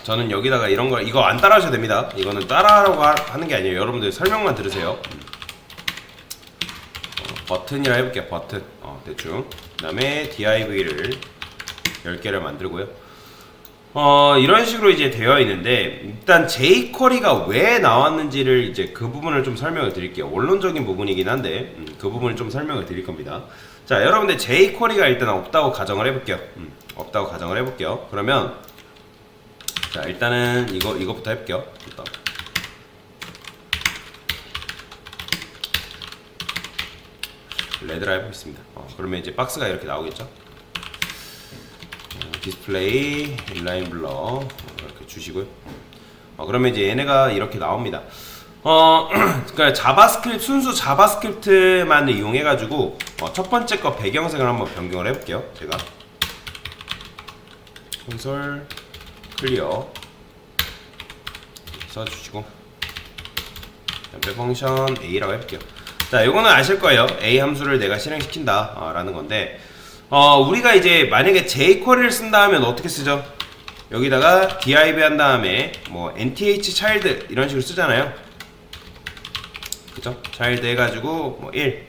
저는 여기다가 이런 걸 이거 안 따라하셔도 됩니다. 이거는 따라하라고 하는 게 아니에요. 여러분들 설명만 들으세요. 버튼이라 해볼게요. 버튼. 대충. 그 다음에 div를 10개를 만들고요. 이런 식으로 이제 되어 있는데, 일단 jQuery가 왜 나왔는지를 이제 그 부분을 좀 설명을 드릴게요. 원론적인 부분이긴 한데, 그 부분을 좀 설명을 드릴 겁니다. 자, 여러분들 jQuery가 일단 없다고 가정을 해볼게요. 없다고 가정을 해볼게요. 그러면, 자, 일단은 이거부터 해볼게요. 일단. 레드라 해보겠습니다. 그러면 이제 박스가 이렇게 나오겠죠. 디스플레이, 인라인 블러 이렇게 주시고요. 그러면 이제 얘네가 이렇게 나옵니다. 그러니까 자바스크립트, 순수 자바스크립트만을 이용해가지고 첫 번째 거 배경색을 한번 변경을 해볼게요. 제가 콘솔 클리어 써주시고 배 펑션 A라고 해볼게요. 자, 이거는 아실 거예요. A 함수를 내가 실행시킨다 라는 건데, 우리가 이제 만약에 jQuery를 쓴다 하면 어떻게 쓰죠? 여기다가 div 한 다음에 뭐 nth child 이런 식으로 쓰잖아요. 그죠? child 해가지고 뭐 1.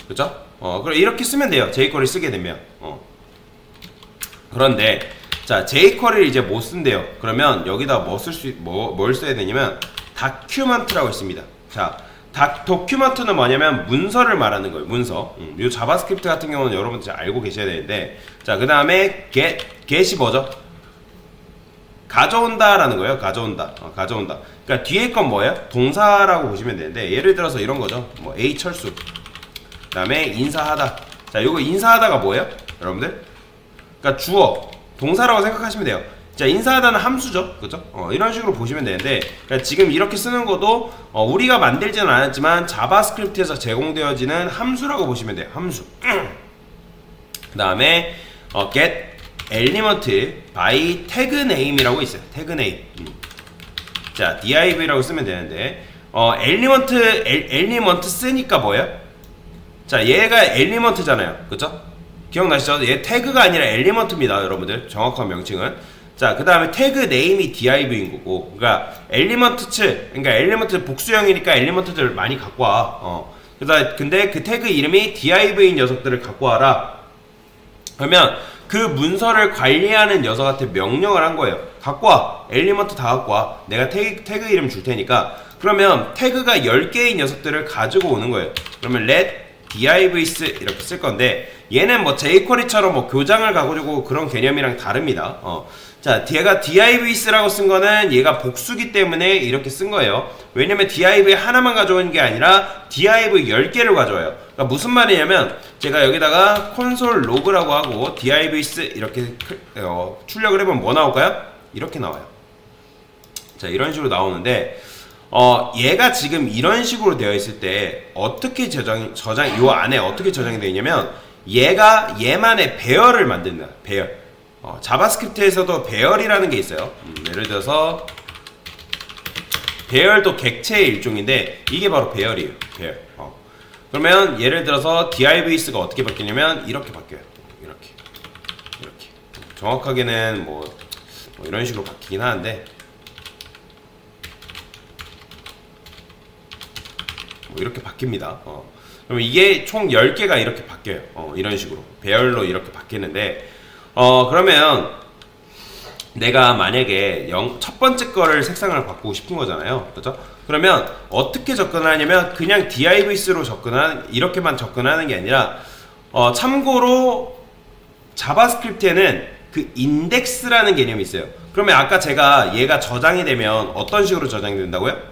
그죠? 그럼 이렇게 쓰면 돼요. jQuery 쓰게 되면. 그런데 자, jQuery를 이제 못 쓴대요. 그러면 여기다 뭘 써야 되냐면 document라고 있습니다. 자, 도큐먼트는 뭐냐면 문서를 말하는 거예요. 문서. 이 자바스크립트 같은 경우는 여러분들 잘 알고 계셔야 되는데, 자, 그 다음에 get이 뭐죠? 가져온다라는 거예요. 가져온다. 가져온다. 그러니까 뒤에 건 뭐예요? 동사라고 보시면 되는데, 예를 들어서 이런 거죠. 뭐 A 철수. 그 다음에 인사하다. 자, 이거 인사하다가 뭐예요? 여러분들? 그러니까 주어, 동사라고 생각하시면 돼요. 자, 인사하다는 함수죠. 그죠? 이런 식으로 보시면 되는데, 그러니까 지금 이렇게 쓰는 것도 우리가 만들지는 않았지만 자바스크립트에서 제공되어지는 함수라고 보시면 돼요. 함수. 그 다음에 get element by tag name이라고 있어요. tag name. 자, div라고 쓰면 되는데, element 쓰니까 뭐예요? 자, 얘가 element잖아요. 그죠? 기억나시죠? 얘 태그가 아니라 element입니다. 여러분들 정확한 명칭은. 자, 그 다음에 태그 네임이 div인 거고, 그러니까 엘리먼트츠, 그러니까 엘리먼트 복수형이니까 엘리먼트들 많이 갖고 와. 근데 그 태그 이름이 div인 녀석들을 갖고 와라. 그러면 그 문서를 관리하는 녀석한테 명령을 한 거예요. 갖고 와. 엘리먼트 다 갖고 와. 내가 태그 이름 줄 테니까. 그러면 태그가 10개의 녀석들을 가지고 오는 거예요. 그러면 let divs 이렇게 쓸 건데, 얘는 뭐 jQuery처럼 뭐 교장을 가지고 그런 개념이랑 다릅니다. 자, 얘가 divs라고 쓴 거는 얘가 복수기 때문에 이렇게 쓴 거예요. 왜냐면 div 하나만 가져오는 게 아니라 div 10개를 가져와요. 그러니까 무슨 말이냐면, 제가 여기다가 console log라고 하고 divs 이렇게 출력을 해보면 뭐 나올까요? 이렇게 나와요. 자, 이런 식으로 나오는데, 얘가 지금 이런 식으로 되어 있을 때 어떻게 요 안에 어떻게 저장이 되어 있냐면, 얘가 얘만의 배열을 만든다. 배열. 자바스크립트에서도 배열이라는 게 있어요. 예를 들어서 배열도 객체의 일종인데, 이게 바로 배열이에요. 배열. 그러면 예를 들어서 divs가 어떻게 바뀌냐면 이렇게 바뀌어요. 이렇게 정확하게는 뭐 이런 식으로 바뀌긴 하는데, 뭐 이렇게 바뀝니다. 그러면 이게 총 10개가 이렇게 바뀌어요. 이런 식으로 배열로 이렇게 바뀌는데, 그러면 내가 만약에 첫 번째 거를 색상을 바꾸고 싶은 거잖아요. 그죠? 그러면 어떻게 접근하냐면, 그냥 divs로 이렇게만 접근하는 게 아니라, 참고로 자바스크립트에는 그 인덱스라는 개념이 있어요. 그러면 아까 제가 얘가 저장이 되면 어떤 식으로 저장이 된다고요?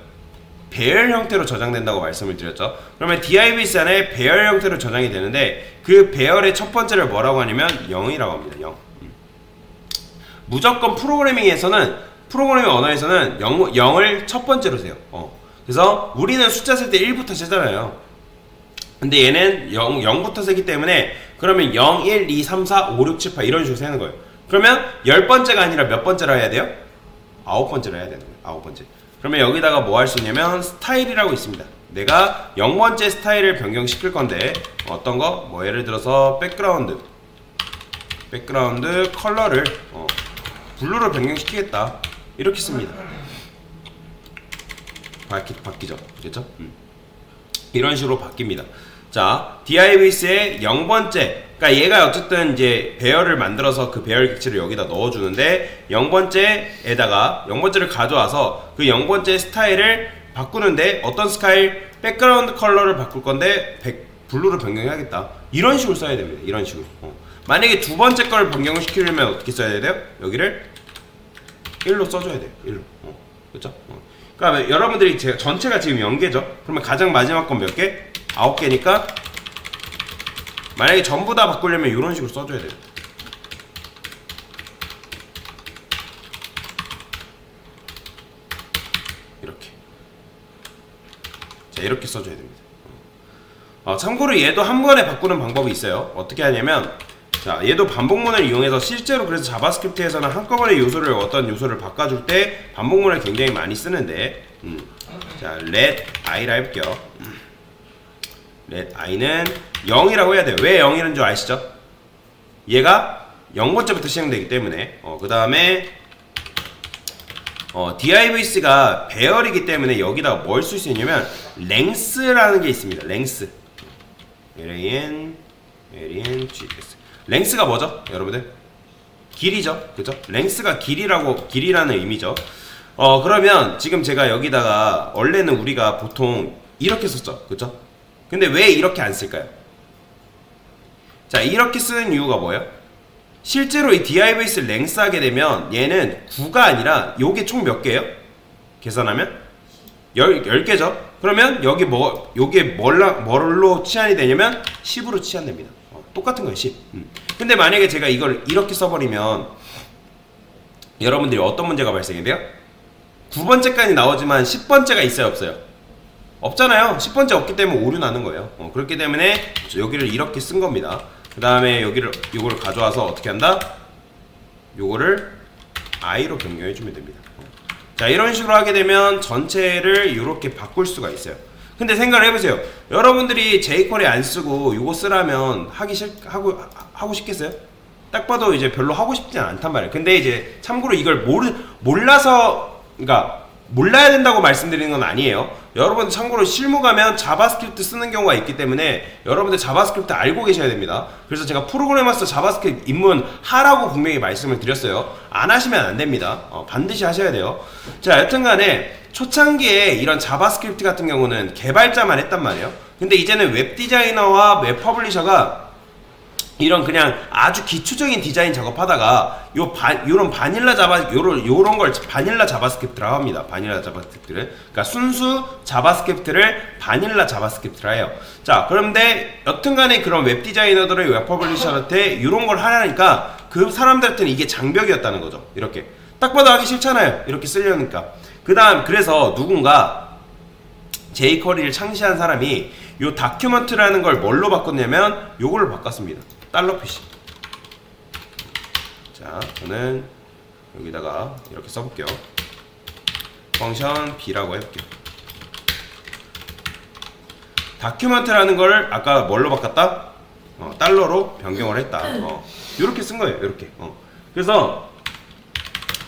배열 형태로 저장된다고 말씀을 드렸죠. 그러면 divs 안에 배열 형태로 저장이 되는데, 그 배열의 첫 번째를 뭐라고 하냐면 0이라고 합니다. 0. 무조건 프로그래밍 언어에서는 0을 첫 번째로 세요. 그래서 우리는 숫자 셀 때 1부터 세잖아요. 근데 얘는 0부터 세기 때문에, 그러면 0, 1, 2, 3, 4, 5, 6, 7, 8 이런 식으로 세는 거예요. 그러면 10번째가 아니라 몇 번째로 해야 돼요? 9번째로 해야 되는 거예요. 9번째. 그러면 여기다가 뭐 할 수 있냐면 스타일이라고 있습니다. 내가 0번째 스타일을 변경시킬 건데, 어떤 거? 뭐 예를 들어서 백그라운드 백그라운드 컬러를 블루로 변경시키겠다 이렇게 씁니다. 바뀌죠, 그렇죠? 이런 식으로 바뀝니다. 자, DIBS의 0번째, 그러니까 얘가 어쨌든 이제 배열을 만들어서 그 배열 객체를 여기다 넣어주는데 0번째에다가 0번째를 가져와서 그 0번째 스타일을 바꾸는데 어떤 스타일? 백그라운드 컬러를 바꿀 건데 블루로 변경해야겠다. 이런 식으로 써야 됩니다. 이런 식으로. 만약에 두 번째 걸 변경을 시키려면 어떻게 써야 돼요? 여기를 1로 써줘야 돼요. 1로. 그렇죠? 그러니까 여러분들이 전체가 지금 0개죠? 그러면 가장 마지막 건 몇 개? 9개니까 만약에 전부 다 바꾸려면 이런 식으로 써줘야 돼요. 이렇게. 자, 이렇게 써줘야 됩니다. 참고로 얘도 한 번에 바꾸는 방법이 있어요. 어떻게 하냐면, 자, 얘도 반복문을 이용해서 실제로 그래서 자바스크립트에서는 한꺼번에 요소를 어떤 요소를 바꿔줄 때 반복문을 굉장히 많이 쓰는데, 자, let i라 해볼게요. let i는 0이라고 해야 돼요. 왜 0이라는 줄 아시죠? 얘가 0번째부터 시작되기 때문에. 그 다음에 DIVC가 배열이기 때문에 여기다가 뭘 쓸 수 있냐면 length라는 게 있습니다. length. LAN-GS. length가 뭐죠? 여러분들? 길이죠. 그죠? length가 길이라는 의미죠. 그러면 지금 제가 여기다가 원래는 우리가 보통 이렇게 썼죠. 그죠? 근데 왜 이렇게 안 쓸까요? 자, 이렇게 쓰는 이유가 뭐예요? 실제로 이 DIVC length 하게 되면 얘는 9가 아니라 요게 총 몇 개예요? 계산하면? 10개죠? 그러면 요게 뭘로 치환이 되냐면 10으로 치환됩니다. 똑같은 거예요, 10. 근데 만약에 제가 이걸 이렇게 써버리면 여러분들이 어떤 문제가 발생이 돼요? 9번째까지 나오지만 10번째가 있어요, 없어요? 없잖아요. 10번째 없기 때문에 오류 나는 거예요. 그렇기 때문에 여기를 이렇게 쓴 겁니다. 그 다음에 요거를 가져와서 어떻게 한다? 요거를 i로 변경해 주면 됩니다. 자, 이런 식으로 하게 되면 전체를 이렇게 바꿀 수가 있어요. 근데 생각을 해보세요. 여러분들이 jQuery 안 쓰고 요거 쓰라면 하고 싶겠어요? 딱 봐도 이제 별로 하고 싶진 않단 말이에요. 근데 이제 참고로 이걸 몰라서, 그러니까 몰라야 된다고 말씀드리는 건 아니에요. 여러분 참고로 실무 가면 자바스크립트 쓰는 경우가 있기 때문에 여러분들 자바스크립트 알고 계셔야 됩니다. 그래서 제가 프로그래머스 자바스크립트 입문 하라고 분명히 말씀을 드렸어요. 안 하시면 안 됩니다. 반드시 하셔야 돼요. 자, 여튼간에 초창기에 이런 자바스크립트 같은 경우는 개발자만 했단 말이에요. 근데 이제는 웹 디자이너와 웹 퍼블리셔가 이런 그냥 아주 기초적인 디자인 작업하다가 요런 바닐라 요런 걸 바닐라 자바스크립트라고 합니다. 바닐라 자바스크립트를. 그러니까 순수 자바스크립트를 바닐라 자바스크립트라 해요. 자, 그런데 여튼간에 그런 웹 디자이너들의 웹 퍼블리셔한테 이런 걸 하려니까 그 사람들한테는 이게 장벽이었다는 거죠. 이렇게 딱 봐도 하기 싫잖아요. 이렇게 쓰려니까. 그래서 누군가 jQuery를 창시한 사람이 요 다큐먼트라는 걸 뭘로 바꿨냐면 요걸로 바꿨습니다. 달러 표시. 자, 저는 여기다가 이렇게 써볼게요. 펑션 b라고 해볼게요. 다큐먼트라는 걸 아까 뭘로 바꿨다? 달러로 변경을 했다. 이렇게 쓴 거예요. 이렇게. 그래서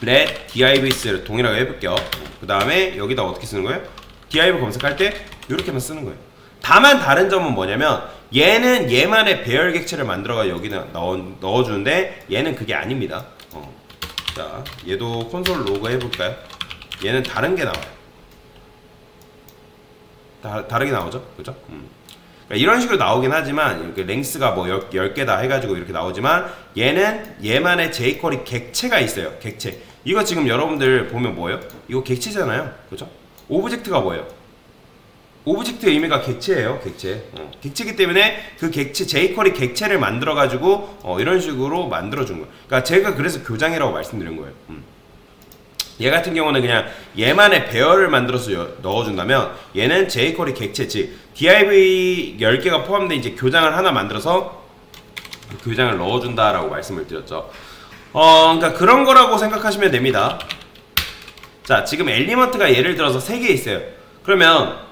let divs를 동일하게 해볼게요. 그 다음에 여기다 어떻게 쓰는 거예요? div 검색할 때 이렇게만 쓰는 거예요. 다만 다른 점은 뭐냐면 얘는 얘만의 배열 객체를 만들어가 여기다 넣어주는데 얘는 그게 아닙니다. 자, 얘도 콘솔 로그 해볼까요? 얘는 다른 게 나와요. 다르게 나오죠? 그죠? 그러니까 이런 식으로 나오긴 하지만 이렇게 랭스가 뭐 10개다 해가지고 이렇게 나오지만 얘는 얘만의 jQuery 객체가 있어요. 객체. 이거 지금 여러분들 보면 뭐예요? 이거 객체잖아요. 그죠? 오브젝트가 뭐예요? 오브젝트의 의미가 객체예요. 객체. 객체이기 때문에 그 객체 jQuery 객체를 만들어 가지고 이런 식으로 만들어 준 거예요. 그러니까 제가 그래서 교장이라고 말씀드린 거예요. 얘 같은 경우는 그냥 얘만의 배열을 만들어서 넣어준다면 얘는 jQuery 객체, 즉 div 10개가 포함된 이제 교장을 하나 만들어서 교장을 넣어준다라고 말씀을 드렸죠. 그러니까 그런 거라고 생각하시면 됩니다. 자, 지금 엘리먼트가 예를 들어서 3개 있어요. 그러면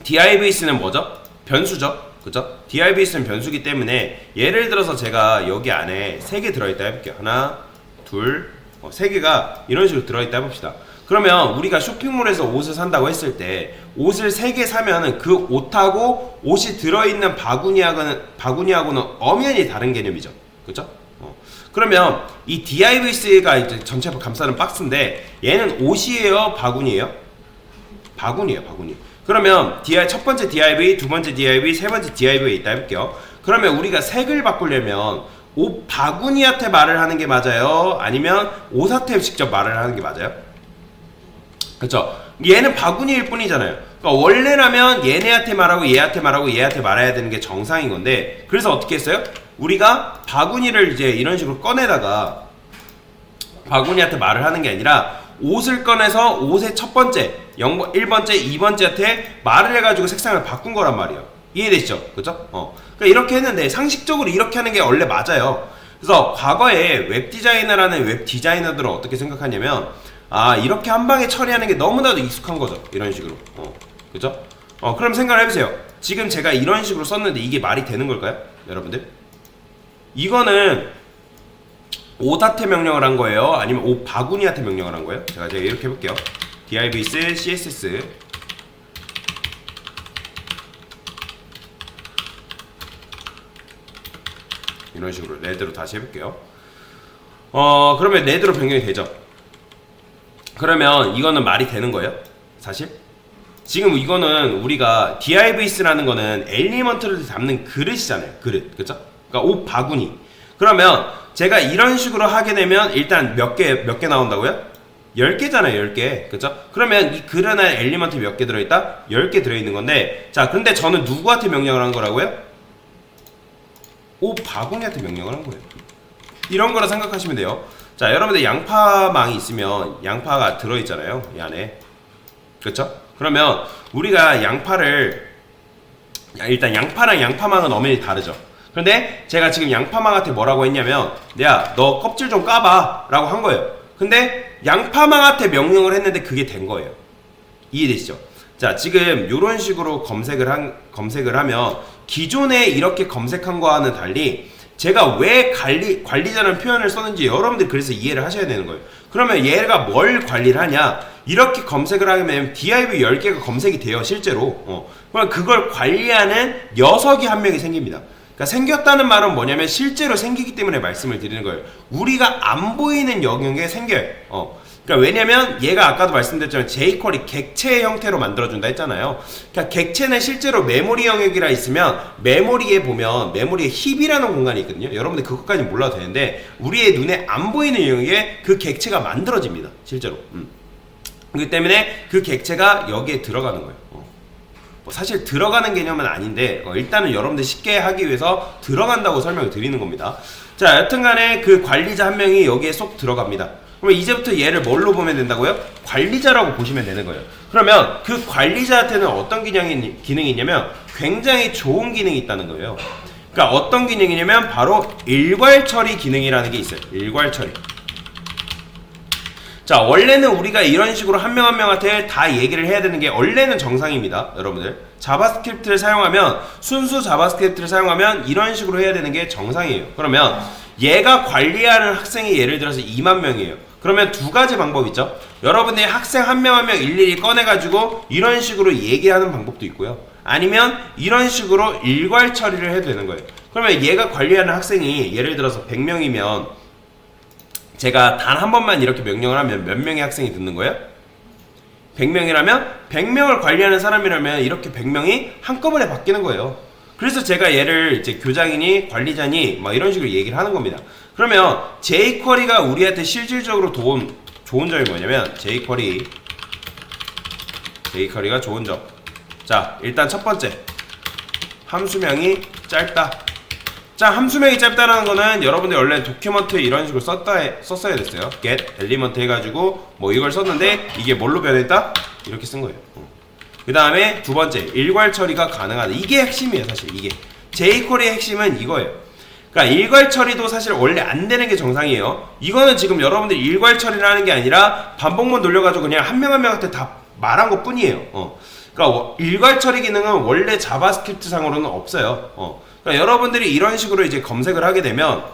divs는 뭐죠? 변수죠. 그죠? DIVS는 변수기 때문에 예를 들어서 제가 여기 안에 3개 들어있다 해볼게요. 하나, 둘, 3개가 이런 식으로 들어있다 해봅시다. 그러면 우리가 쇼핑몰에서 옷을 산다고 했을 때 옷을 3개 사면은 그 옷하고 옷이 들어있는 바구니하고는 엄연히 다른 개념이죠. 그죠? 그러면 이 DIVS가 이제 전체 감싸는 박스인데 얘는 옷이에요? 바구니예요? 바구니예요, 바구니. 그러면 첫 번째 DIV, 두 번째 DIV, 세 번째 DIV에 있다 해볼게요. 그러면 우리가 색을 바꾸려면 옷 바구니한테 말을 하는 게 맞아요? 아니면 옷한테 직접 말을 하는 게 맞아요? 그쵸? 얘는 바구니일 뿐이잖아요. 그러니까 원래라면 얘네한테 말하고 얘한테 말하고 얘한테 말해야 되는 게 정상인 건데, 그래서 어떻게 했어요? 우리가 바구니를 이제 이런 식으로 꺼내다가 바구니한테 말을 하는 게 아니라 옷을 꺼내서 옷의 첫 번째 1번째, 2번째한테 말을 해가지고 색상을 바꾼 거란 말이에요. 이해되시죠? 그죠? 그러니까 이렇게 했는데 상식적으로 이렇게 하는 게 원래 맞아요. 그래서 과거에 웹 디자이너라는 웹 디자이너들은 어떻게 생각하냐면, 아, 이렇게 한 방에 처리하는 게 너무나도 익숙한 거죠. 이런 식으로. 그죠? 그럼 생각을 해보세요. 지금 제가 이런 식으로 썼는데 이게 말이 되는 걸까요? 여러분들? 이거는 옷한테 명령을 한 거예요? 아니면 옷 바구니한테 명령을 한 거예요? 제가 이렇게 해볼게요. divs css 이런 식으로 레드로 다시 해볼게요. 그러면 레드로 변경이 되죠. 그러면 이거는 말이 되는 거예요? 사실? 지금 이거는 우리가 divs라는 거는 엘리먼트를 담는 그릇이잖아요. 그릇. 그쵸? 그러니까 옷 바구니. 그러면 제가 이런 식으로 하게 되면 일단 몇 개 나온다고요? 10개잖아요, 10개. 그쵸? 그러면 이 그릇 안에 엘리먼트 몇 개 들어있다? 10개 들어있는 건데, 자, 근데 저는 누구한테 명령을 한 거라고요? 옷 바구니한테 명령을 한 거예요. 이런 거라 생각하시면 돼요. 자, 여러분들 양파망이 있으면 양파가 들어있잖아요, 이 안에. 그쵸? 그러면 우리가 양파를, 일단 양파랑 양파망은 엄연히 다르죠. 그런데 제가 지금 양파망한테 뭐라고 했냐면, 야, 너 껍질 좀 까봐 라고 한 거예요. 근데 양파망한테 명령을 했는데 그게 된 거예요. 이해되시죠? 자, 지금 이런 식으로 검색을 하면 기존에 이렇게 검색한 거와는 달리 제가 왜 관리자라는 표현을 썼는지 여러분들 그래서 이해를 하셔야 되는 거예요. 그러면 얘가 뭘 관리를 하냐? 이렇게 검색을 하면 div 10개가 검색이 돼요, 실제로. 그럼 그걸 관리하는 녀석이 한 명이 생깁니다. 그러니까 생겼다는 말은 뭐냐면 실제로 생기기 때문에 말씀을 드리는 거예요. 우리가 안 보이는 영역에 생겨요. 그러니까 왜냐면 얘가 아까도 말씀드렸지만 jQuery 객체 형태로 만들어준다 했잖아요. 그러니까 객체는 실제로 메모리 영역이라 있으면 메모리에 보면 메모리에 힙이라는 공간이 있거든요. 여러분들 그것까지 몰라도 되는데 우리의 눈에 안 보이는 영역에 그 객체가 만들어집니다. 실제로. 그렇기 때문에 그 객체가 여기에 들어가는 거예요. 사실 들어가는 개념은 아닌데 일단은 여러분들 쉽게 하기 위해서 들어간다고 설명을 드리는 겁니다. 자, 여튼간에 그 관리자 한 명이 여기에 쏙 들어갑니다. 그러면 이제부터 얘를 뭘로 보면 된다고요? 관리자라고 보시면 되는 거예요. 그러면 그 관리자한테는 어떤 기능이 있냐면 굉장히 좋은 기능이 있다는 거예요. 그러니까 어떤 기능이냐면 바로 일괄 처리 기능이라는 게 있어요. 일괄 처리. 자, 원래는 우리가 이런 식으로 한 명 한 명한테 다 얘기를 해야 되는 게 원래는 정상입니다. 여러분들 자바스크립트를 사용하면 순수 자바스크립트를 사용하면 이런 식으로 해야 되는 게 정상이에요. 그러면 얘가 관리하는 학생이 예를 들어서 2만 명이에요. 그러면 두 가지 방법이 있죠. 여러분들이 학생 한 명 한 명 일일이 꺼내가지고 이런 식으로 얘기하는 방법도 있고요. 아니면 이런 식으로 일괄 처리를 해도 되는 거예요. 그러면 얘가 관리하는 학생이 예를 들어서 100명이면 제가 단 한 번만 이렇게 명령을 하면 몇 명의 학생이 듣는 거예요? 100명이라면 100명을 관리하는 사람이라면 이렇게 100명이 한꺼번에 바뀌는 거예요. 그래서 제가 얘를 이제 교장이니 관리자니 막 이런 식으로 얘기를 하는 겁니다. 그러면 jQuery가 우리한테 실질적으로 좋은 점이 뭐냐면 jQuery가 좋은 점. 자, 일단 첫 번째 함수명이 짧다. 자, 함수명이 짧다라는 거는 여러분들 원래 도큐먼트에 이런 식으로 썼어야 됐어요. get element 해가지고 뭐 이걸 썼는데 이게 뭘로 변했다? 이렇게 쓴 거예요. 그 다음에 두 번째 일괄 처리가 가능하다. 이게 핵심이에요. 사실 이게 jQuery의 핵심은 이거예요. 그러니까 일괄 처리도 사실 원래 안 되는 게 정상이에요. 이거는 지금 여러분들이 일괄 처리를 하는 게 아니라 반복만 돌려가지고 그냥 한 명 한 명한테 다 말한 것 뿐이에요. 그러니까 일괄 처리 기능은 원래 자바스크립트 상으로는 없어요. 그러니까 여러분들이 이런 식으로 이제 검색을 하게 되면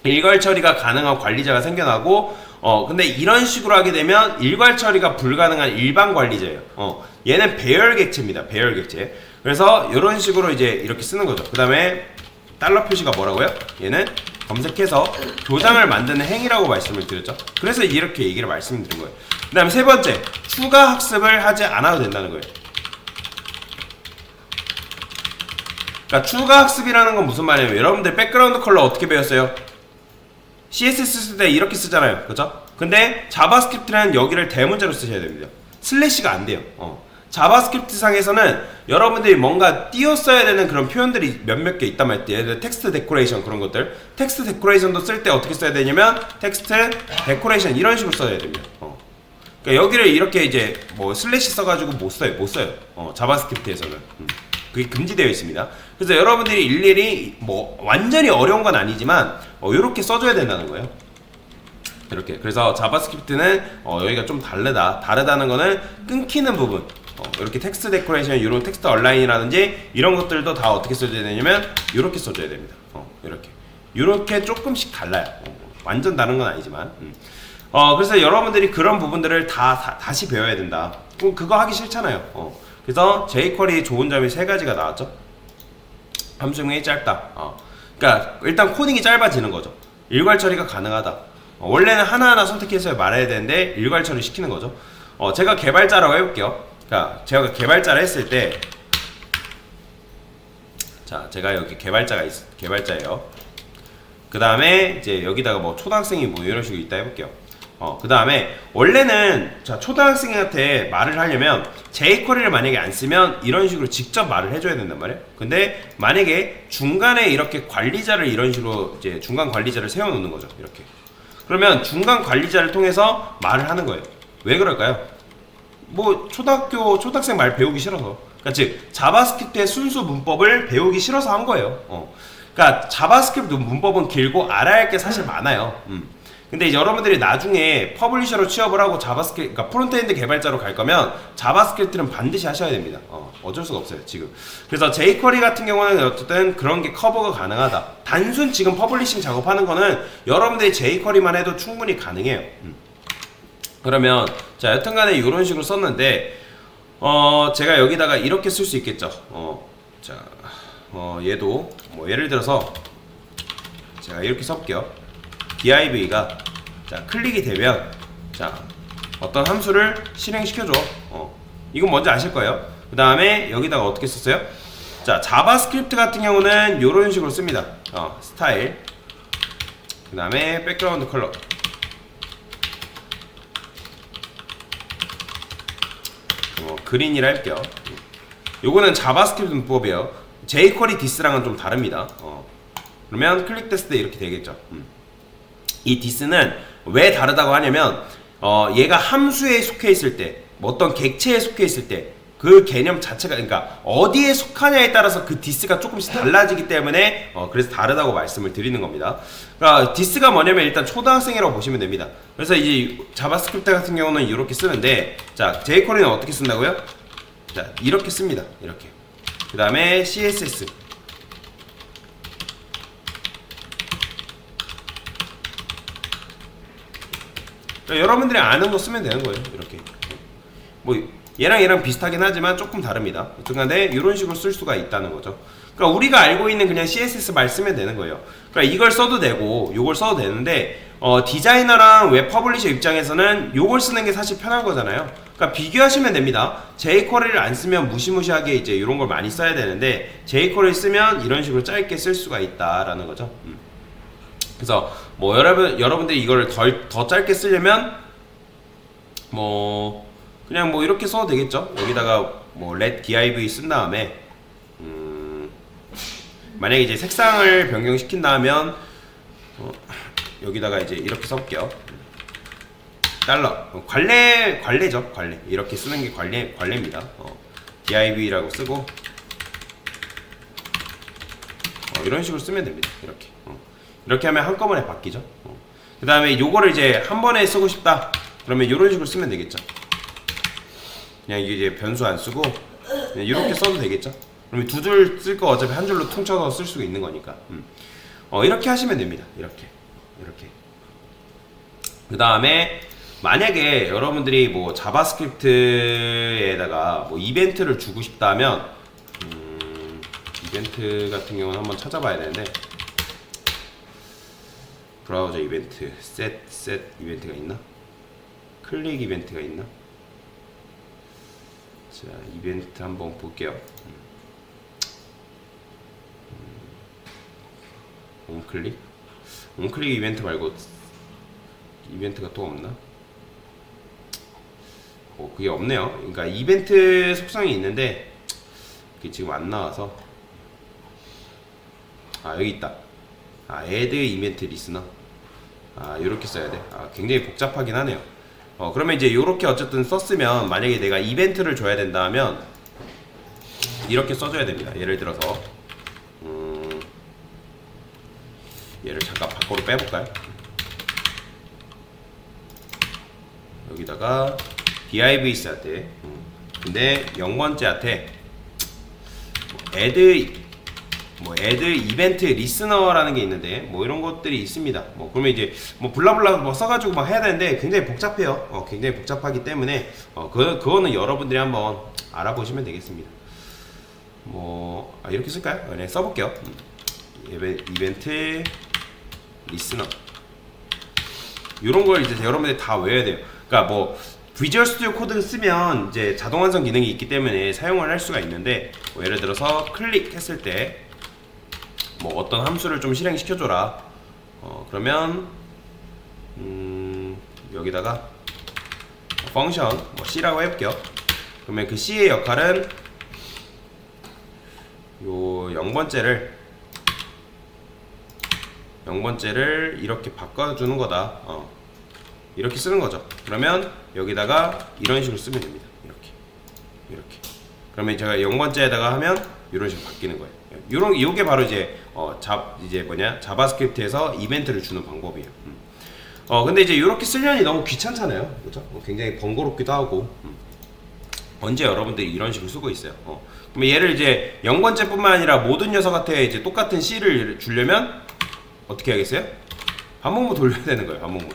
일괄 처리가 가능한 관리자가 생겨나고, 근데 이런 식으로 하게 되면 일괄 처리가 불가능한 일반 관리자예요. 얘는 배열 객체입니다. 배열 객체. 그래서 이런 식으로 이제 이렇게 쓰는 거죠. 그 다음에 달러 표시가 뭐라고요? 얘는 검색해서 도장을 만드는 행위라고 말씀을 드렸죠. 그래서 이렇게 얘기를 말씀드린 거예요. 그 다음에 세 번째, 추가 학습을 하지 않아도 된다는 거예요. 그러니까 추가 학습이라는 건 무슨 말이냐면, 여러분들 백그라운드 컬러 어떻게 배웠어요? CSS 쓸 때 이렇게 쓰잖아요. 그죠? 근데 자바스크립트는 여기를 대문자로 쓰셔야 됩니다. 슬래시가 안 돼요. 자바스크립트 상에서는 여러분들이 뭔가 띄었어야 되는 그런 표현들이 몇몇 개 있단 말이에요. 예를 들어 텍스트 데코레이션 그런 것들. 텍스트 데코레이션도 쓸 때 어떻게 써야 되냐면 텍스트 데코레이션 이런 식으로 써야 됩니다. 그러니까 여기를 이렇게 이제 뭐 슬래시 써가지고 못 써요. 자바스크립트에서는. 그게 금지되어 있습니다. 그래서 여러분들이 일일이 뭐 완전히 어려운 건 아니지만 이렇게 써줘야 된다는 거예요. 이렇게. 그래서 자바스크립트는 여기가 좀 다르다는 거는 끊기는 부분. 이렇게 텍스트 데코레이션, 이런 텍스트 얼라인이라든지 이런 것들도 다 어떻게 써줘야 되냐면 이렇게 써줘야 됩니다. 이렇게 조금씩 달라요. 완전 다른 건 아니지만. 그래서 여러분들이 그런 부분들을 다시 배워야 된다. 그거 하기 싫잖아요. 그래서 jQuery 좋은 점이 세 가지가 나왔죠. 함수명이 짧다. 그러니까 일단 코딩이 짧아지는 거죠. 일괄 처리가 가능하다. 원래는 하나하나 선택해서 말해야 되는데 일괄 처리 시키는 거죠. 제가 개발자라고 해볼게요. 그러니까 제가 개발자를 했을 때, 자, 제가 여기 개발자예요. 그 다음에 이제 여기다가 뭐 초등학생이 뭐 이런 식으로 있다 해볼게요. 그 다음에 원래는 자 초등학생한테 말을 하려면 jQuery를 만약에 안 쓰면 이런 식으로 직접 말을 해줘야 된단 말이에요. 근데 만약에 중간에 이렇게 관리자를 이런 식으로 이제 중간 관리자를 세워놓는 거죠. 이렇게. 그러면 중간 관리자를 통해서 말을 하는 거예요. 왜 그럴까요? 뭐 초등학생 말 배우기 싫어서. 그러니까 즉 자바스크립트의 순수 문법을 배우기 싫어서 한 거예요. 그러니까 자바스크립트 문법은 길고 알아야 할 게 사실 많아요. 근데 이제 여러분들이 나중에 퍼블리셔로 취업을 하고 자바스크립트, 그러니까 프론트엔드 개발자로 갈 거면 자바스크립트는 반드시 하셔야 됩니다. 어쩔 수가 없어요, 지금. 그래서 jQuery 같은 경우는 어쨌든 그런 게 커버가 가능하다. 단순 지금 퍼블리싱 작업하는 거는 여러분들이 jQuery만 해도 충분히 가능해요. 그러면 자 여튼간에 이런 식으로 썼는데 제가 여기다가 이렇게 쓸 수 있겠죠. 얘도 뭐 예를 들어서 제가 이렇게 써볼게요. div가 자 클릭이 되면 자 어떤 함수를 실행시켜줘. 이건 뭔지 아실 거예요. 그 다음에 여기다가 어떻게 썼어요? 자 자바스크립트 같은 경우는 이런 식으로 씁니다. 스타일, 그 다음에 백그라운드 컬러, 그린이라 할게요. 요거는 자바스크립트 문법이에요. jQuery 디스랑은 좀 다릅니다. 그러면 클릭됐을 때 이렇게 되겠죠. 이 디스는 왜 다르다고 하냐면 얘가 함수에 속해 있을 때, 뭐 어떤 객체에 속해 있을 때 그 개념 자체가, 그러니까 어디에 속하냐에 따라서 그 디스가 조금씩 달라지기 때문에 그래서 다르다고 말씀을 드리는 겁니다. 그러니까 디스가 뭐냐면 일단 초등학생이라고 보시면 됩니다. 그래서 이제 자바스크립트 같은 경우는 이렇게 쓰는데, 자 jQuery는 어떻게 쓴다고요? 자 이렇게 씁니다. 이렇게. 그 다음에 CSS, 그러니까 여러분들이 아는 거 쓰면 되는 거예요. 이렇게. 뭐 얘랑 비슷하긴 하지만 조금 다릅니다. 어쨌든간에 이런 식으로 쓸 수가 있다는 거죠. 그러니까 우리가 알고 있는 그냥 CSS 말 쓰면 되는 거예요. 그러니까 이걸 써도 되고 요걸 써도 되는데 디자이너랑 웹 퍼블리셔 입장에서는 요걸 쓰는 게 사실 편한 거잖아요. 그러니까 비교하시면 됩니다. jQuery를 안 쓰면 무시무시하게 이제 이런 걸 많이 써야 되는데 jQuery 쓰면 이런 식으로 짧게 쓸 수가 있다라는 거죠. 그래서 뭐 여러분들이 이걸 더 짧게 쓰려면 뭐 그냥 뭐 이렇게 써도 되겠죠. 여기다가 뭐 let div 쓴 다음에 만약에 이제 색상을 변경시킨다면 여기다가 이제 이렇게 써볼게요. 달러 관례죠. 관례. 이렇게 쓰는 게 관례입니다. div라고 쓰고 이런 식으로 쓰면 됩니다. 이렇게 하면 한꺼번에 바뀌죠. 그 다음에 요거를 이제 한 번에 쓰고 싶다 그러면 이런 식으로 쓰면 되겠죠. 그냥 이제 변수 안 쓰고 그냥 이렇게 써도 되겠죠. 그러면 두 줄 쓸 거 어차피 한 줄로 퉁쳐서 쓸 수 있는 거니까. 이렇게 하시면 됩니다. 이렇게. 그 다음에 만약에 여러분들이 뭐 자바스크립트에다가 뭐 이벤트를 주고 싶다면 이벤트 같은 경우는 한번 찾아봐야 되는데 브라우저 이벤트 셋 이벤트가 있나? 클릭 이벤트가 있나? 자, 이벤트 한번 볼게요. 온클릭 이벤트 말고 이벤트가 또 없나? 그게 없네요. 그러니까 이벤트 속성이 있는데 그게 지금 안 나와서. 여기 있다. add 이벤트 리스너. 이렇게 써야 돼. 굉장히 복잡하긴 하네요. 그러면 이제 이렇게 어쨌든 썼으면 만약에 내가 이벤트를 줘야 된다 하면 이렇게 써줘야 됩니다. 예를 들어서 얘를 잠깐 밖으로 빼볼까요? 여기다가 divs한테 근데 0번째한테 add 이벤트 리스너라는 게 있는데 뭐 이런 것들이 있습니다. 그러면 이제 뭐 블라블라 뭐 써가지고 막 해야 되는데 굉장히 복잡해요. 굉장히 복잡하기 때문에 그거는 여러분들이 한번 알아보시면 되겠습니다. 이렇게 쓸까요? 네, 써볼게요. 이벤트 리스너 이런 걸 이제 여러분들이 다 외워야 돼요. 그러니까 뭐 비주얼 스튜디오 코드 쓰면 이제 자동 완성 기능이 있기 때문에 사용을 할 수가 있는데 예를 들어서 클릭했을 때 뭐 어떤 함수를 좀 실행시켜줘라. 그러면 여기다가 펑션 뭐 C라고 해볼게요. 그러면 그 C의 역할은 요 0번째를 이렇게 바꿔주는 거다. 이렇게 쓰는 거죠. 그러면 여기다가 이런 식으로 쓰면 됩니다. 이렇게. 그러면 제가 0번째에다가 하면 이런 식으로 바뀌는 거예요. 요게 바로 이제 자바스크립트에서 이벤트를 주는 방법이에요. 근데 이제 이렇게 쓰려니 너무 귀찮잖아요. 그죠? 굉장히 번거롭기도 하고. 언제 여러분들이 이런 식으로 쓰고 있어요. 그러면 얘를 이제 0번째뿐만 아니라 모든 녀석한테 이제 똑같은 C를 주려면 어떻게 하겠어요? 반복문 돌려야 되는 거예요. 반복문.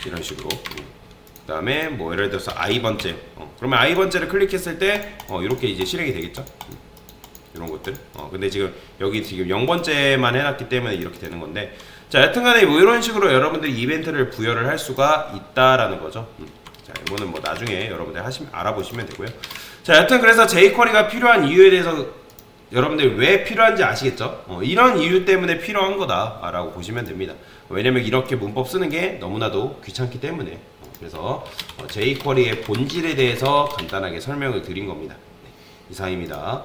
이런 식으로. 그 다음에 뭐 예를 들어서 i번째. 그러면 i번째를 클릭했을 때 이렇게 이제 실행이 되겠죠. 이런 것들. 근데 지금 여기 지금 0번째만 해놨기 때문에 이렇게 되는 건데. 자, 여튼간에 뭐 이런 식으로 여러분들이 이벤트를 부여를 할 수가 있다라는 거죠. 자, 이거는 뭐 나중에 여러분들 알아보시면 되고요. 자, 여튼 그래서 jQuery가 필요한 이유에 대해서 여러분들 왜 필요한지 아시겠죠? 이런 이유 때문에 필요한 거다라고 보시면 됩니다. 왜냐면 이렇게 문법 쓰는 게 너무나도 귀찮기 때문에. 그래서 jQuery의 본질에 대해서 간단하게 설명을 드린 겁니다. 네, 이상입니다.